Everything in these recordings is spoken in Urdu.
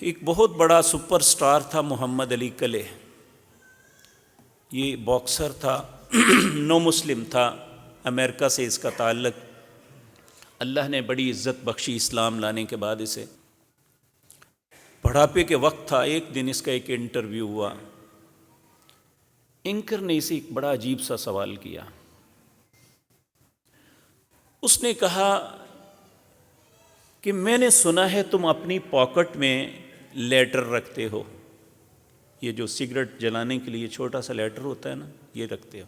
ایک بہت بڑا سپر سٹار تھا محمد علی کلے. یہ باکسر تھا، نو مسلم تھا، امریکہ سے اس کا تعلق. اللہ نے بڑی عزت بخشی اسلام لانے کے بعد اسے. بڑھاپے کے وقت تھا، ایک دن اس کا ایک انٹرویو ہوا. اینکر نے اسے ایک بڑا عجیب سا سوال کیا. اس نے کہا کہ میں نے سنا ہے تم اپنی پاکٹ میں لیٹر رکھتے ہو. یہ جو سگریٹ جلانے کے لیے چھوٹا سا لیٹر ہوتا ہے نا، یہ رکھتے ہو.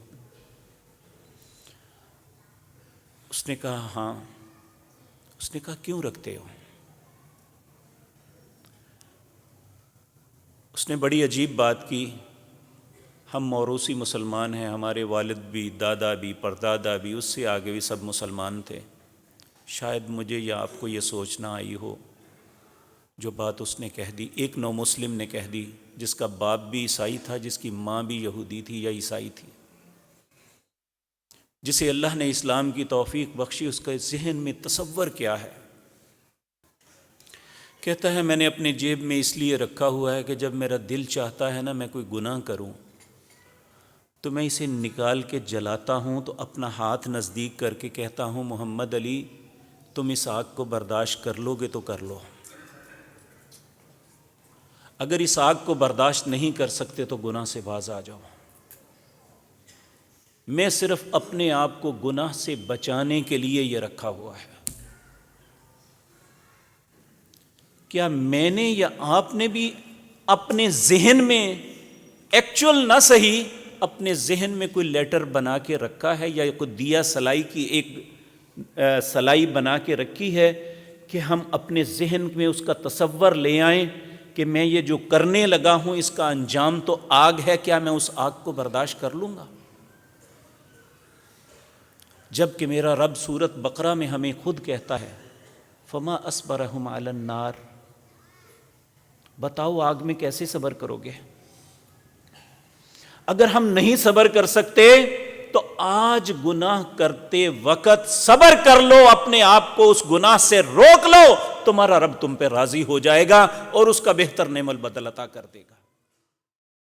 اس نے کہا ہاں. اس نے کہا کیوں رکھتے ہو؟ اس نے بڑی عجیب بات کی. ہم موروثی مسلمان ہیں، ہمارے والد بھی، دادا بھی، پردادا بھی، اس سے آگے بھی سب مسلمان تھے. شاید مجھے یا آپ کو یہ سوچنا آئی ہو جو بات اس نے کہہ دی، ایک نو مسلم نے کہہ دی، جس کا باپ بھی عیسائی تھا، جس کی ماں بھی یہودی تھی یا عیسائی تھی، جسے اللہ نے اسلام کی توفیق بخشی. اس کا ذہن میں تصور کیا ہے؟ کہتا ہے میں نے اپنے جیب میں اس لیے رکھا ہوا ہے کہ جب میرا دل چاہتا ہے نا میں کوئی گناہ کروں تو میں اسے نکال کے جلاتا ہوں، تو اپنا ہاتھ نزدیک کر کے کہتا ہوں محمد علی تم اس آگ کو برداشت کر لو گے تو کر لو، اگر اس آگ کو برداشت نہیں کر سکتے تو گناہ سے باز آ جاؤ. میں صرف اپنے آپ کو گناہ سے بچانے کے لیے یہ رکھا ہوا ہے. کیا میں نے یا آپ نے بھی اپنے ذہن میں ایکچول نہ صحیح اپنے ذہن میں کوئی لیٹر بنا کے رکھا ہے، یا کوئی دیا سلائی کی ایک سلائی بنا کے رکھی ہے کہ ہم اپنے ذہن میں اس کا تصور لے آئیں کہ میں یہ جو کرنے لگا ہوں اس کا انجام تو آگ ہے، کیا میں اس آگ کو برداشت کر لوں گا؟ جب کہ میرا رب سورۃ بقرہ میں ہمیں خود کہتا ہے فما اصبرہم علی النار، بتاؤ آگ میں کیسے صبر کرو گے؟ اگر ہم نہیں صبر کر سکتے تو آج گناہ کرتے وقت صبر کر لو، اپنے آپ کو اس گناہ سے روک لو، تمہارا رب تم پہ راضی ہو جائے گا اور اس کا بہتر نعم البدل عطا کر دے گا.